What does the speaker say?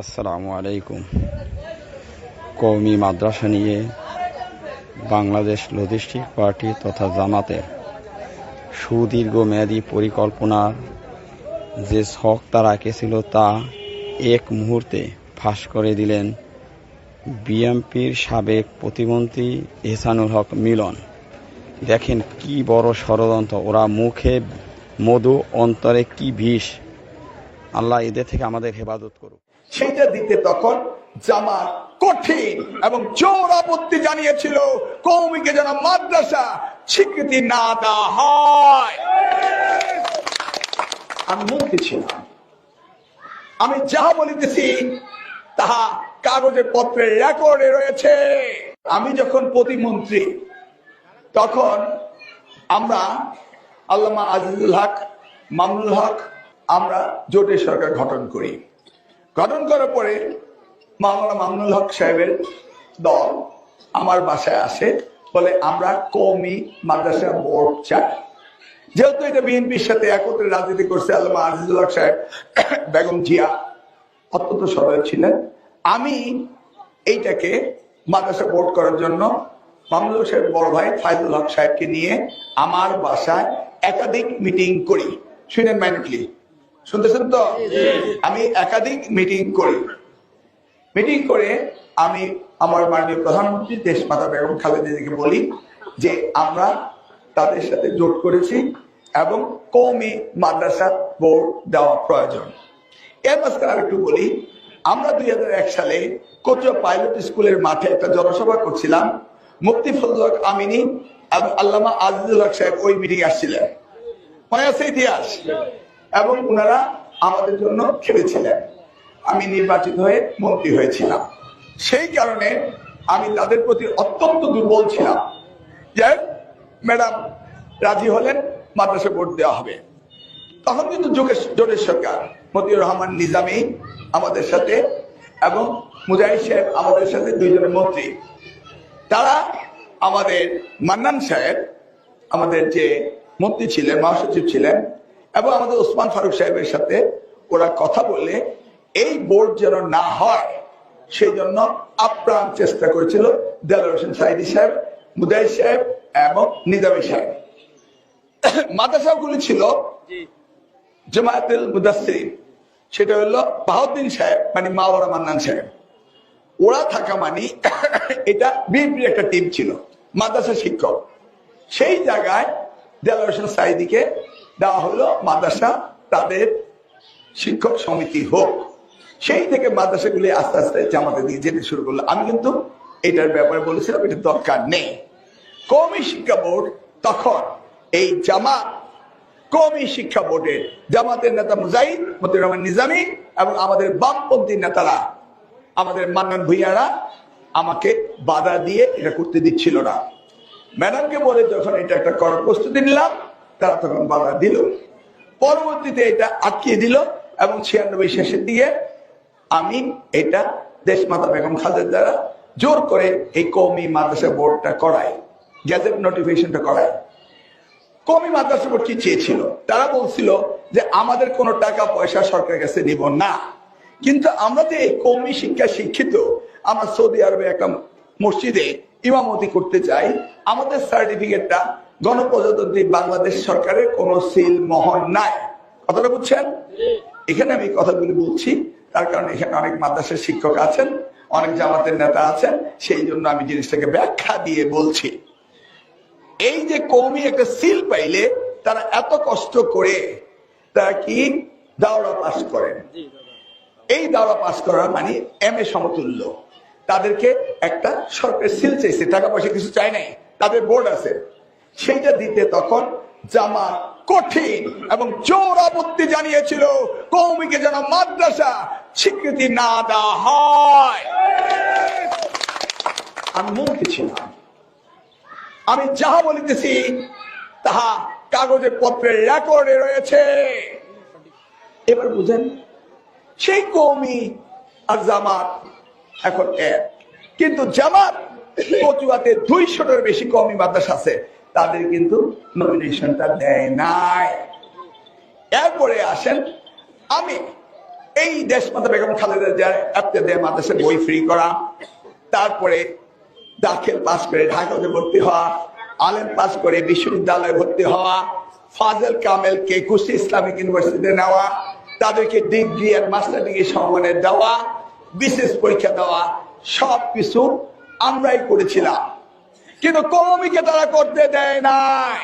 আসসালামু আলাইকুম। কওমি মাদ্রাসা নিয়ে বাংলাদেশ লজিস্টিক পার্টি তথা জামাতের সুদীর্ঘমেয়াদী পরিকল্পনার যে ছক তারা এঁকেছিল তা এক মুহূর্তে ফাঁস করে দিলেন বিএনপির সাবেক প্রতিমন্ত্রী এহসানুল হক মিলন। দেখেন কি বড় ষড়যন্ত্র, ওরা মুখে মধু অন্তরে কি বিষ। আল্লাহ এদের থেকে আমাদের হেফাজত করুক। সেইটা দিতে তখন জামাত কঠিন এবং জোর আপত্তি জানিয়েছিল, কওমিকে যেন মাদ্রাসা স্বীকৃতি না দেওয়া হয়। আমি মন্ত্রী ছিলাম, আমি যাহা বলিতেছি তাহা কাগজে পত্রে রেকর্ডে রয়েছে। আমি যখন প্রতিমন্ত্রী তখন আমরা আল্লামা আজিজুল হক, মামুনুল হক, আমরা জোটের সরকার গঠন করি। গঠন করার পরে মাওলানা মামুনুল হক সাহেবের দল আমার বাসায় আসে, বলে আমরা কওমি মাদ্রাসা বোর্ড চাই। যেহেতু এটা বিএনপির সাথে একত্রে রাজনীতি করছে আল্লামা আজিজুল হক সাহেব, বেগম জিয়া অত্যন্ত সদয় ছিলেন, আমি এইটাকে মাদ্রাসা বোর্ড করার জন্য মামুনুল হক সাহেব বড় ভাই ফাইজুল হক সাহেবকে নিয়ে আমার বাসায় একাধিক মিটিং করি। শুনেন মাইন্ডলি, শুনতেছেন তো? আমি একাধিক মিটিং করি। মিটিং করে আমি আমার মাননীয় প্রধানমন্ত্রী দেশমাতা বেগম খালেদা জিয়াকে বলি যে আমরা তাদের সাথে জোট করেছি এবং কওমি মাদ্রাসা বোর্ড দেওয়া প্রয়োজন। এর মাঝখানে আরেকটু বলি, আমরা 2001 সালে কোচুয়া পাইলট স্কুলের মাঠে একটা জনসভা করছিলাম। মুফতি ফজলুল হক আমিনী এবং আল্লামা আজিজুল হক সাহেব ওই মিটিং আসছিলেন, মনে আছে ইতিহাস? এবং ওনারা আমাদের জন্য খেলেছিলেন। আমি নির্বাচিত হয়ে মন্ত্রী হয়েছিলাম। সেই কারণে আমি তাদের প্রতি অত্যন্ত দুর্বল ছিলাম যে ম্যাডাম রাজি হলেন মাদ্রাসা বোর্ড দেওয়া হবে। তখন কিন্তু জোটের সরকার মতিউর রহমান নিজামী আমাদের সাথে এবং মুজাহিদ সাহেব আমাদের সাথে, দুইজনের মন্ত্রী, তারা আমাদের মান্নান সাহেব আমাদের যে মন্ত্রী ছিলেন, মহাসচিব ছিলেন, এবং আমাদের ওসমান ফারুক সাহেবের সাথে ওরা কথা বলে এই বোর্ড যেন না হয় সেই জন্য আপ্রাণ চেষ্টা করেছিল দেলোয়ার হোসেন সাইদি সাহেব, মুজাহিদ সাহেব এবং নিজামী সাহেব। মাদ্রাসাগুলি ছিল জামায়াতুল মুদাসসিরিন, সেটা হলো বাহাউদ্দিন সাহেব মানে মাওলানা মান্নান সাহেব, ওরা থাকা মানে এটা বিএনপির একটা টিম ছিল মাদ্রাসা শিক্ষক। সেই জায়গায় দেলোয়ার হোসেন সাইদিকে দেওয়া হলো মাদ্রাসা তাদের শিক্ষক সমিতি হোক। সেই থেকে মাদ্রাসাগুলি আস্তে আস্তে জামাতের দিকে যেতে শুরু করলো। আমি কিন্তু এটার ব্যাপারে বলেছিলাম এটা দরকার নেই। কওমি শিক্ষা বোর্ড তখন এই জামাত, কওমি শিক্ষা বোর্ডের জামাতের নেতা মুজাহিদ, মতিউর রহমান নিজামী এবং আমাদের বামপন্থী নেতারা, আমাদের মান্নান ভূঁইয়ারা আমাকে বাধা দিয়ে এটা করতে দিচ্ছিল না। ম্যাডামকে বলে যখন এটা একটা করার প্রস্তুতি নিলাম, তারা তখন বাধা দিল। পরবর্তীতে এটা আটকিয়ে দিল এবং 96 শেষের দিকে আমি এটা দেশমাতা বেগম খালেদা দ্বারা জোর করে এই কওমি মাদ্রাসা বোর্ডটা করাই, গ্যাজেট নোটিফিকেশনটা করাই। কওমি মাদ্রাসা বোর্ড কি চেয়েছিল? তারা বলছিল যে আমাদের কোনো টাকা পয়সা সরকারের কাছে নিব না, কিন্তু আমরা যে এই কওমি শিক্ষা শিক্ষিত, আমরা সৌদি আরবে একটা মসজিদে ইমামতি করতে চাই, আমাদের সার্টিফিকেটটা গণপ্রজাতন্ত্রী বাংলাদেশ সরকারের কোন সিল মোহর নাই। কথাটা বুঝছেন? এখানে আমি কথাগুলি বলছি তার কারণে এখানে অনেক মাদ্রাসার শিক্ষক আছেন, অনেক জামাতের নেতা আছেন, সেই জন্য আমি জিনিসটাকে ব্যাখ্যা দিয়ে বলছি। এই যে কওমি একটা সিল পাইলে তারা এত কষ্ট করে তারা কি দাওরা পাস করেন। এই দাওরা পাস করা মানে MA সমতুল্য। তাদেরকে একটা সরকারের সিল চাইছে, টাকা পয়সা কিছু চাই নাই, তাদের বোর্ড আছে। সেইটা দিতে তখন জামাত কঠিন এবং জোর আপত্তি জানিয়েছিল, কওমিকে যেন মাদ্রাসা স্বীকৃতি না দেওয়া হয়। আমি মন্ত্রী ছিলাম, আমি যাহা বলিতেছি তাহা কাগজে পত্রে রেকর্ডে রয়েছে। এবার বুঝেন, সেই কওমি আর জামাত এখন এক, কিন্তু জামাত কচুয়াতে 200টার বেশি কওমি মাদ্রাসা আছে, তাদের কিন্তু নমিনেশনটা দেয় নাই। এরপরে আসেন আমি এই দেশমাতা বেগম খালেদা জিয়ার ইবতেদায়ী মাদ্রাসার বই ফ্রি করা, তারপরে দাখিল পাস করে ঢাকাতে ভর্তি হওয়া, আলেম পাস করে বিশ্ববিদ্যালয়ে ভর্তি হওয়া, ফাজেল কামেলকে কুষ্টি ইসলামিক ইউনিভার্সিটিতে নেওয়া, তাদেরকে ডিগ্রি আর মাস্টার ডিগ্রি সম্মানে দেওয়া, বিশেষ পরীক্ষা দেওয়া, সবকিছু আমরাই করেছিলাম। কিন্তু কওমিকে তারা করতে দেয় নাই।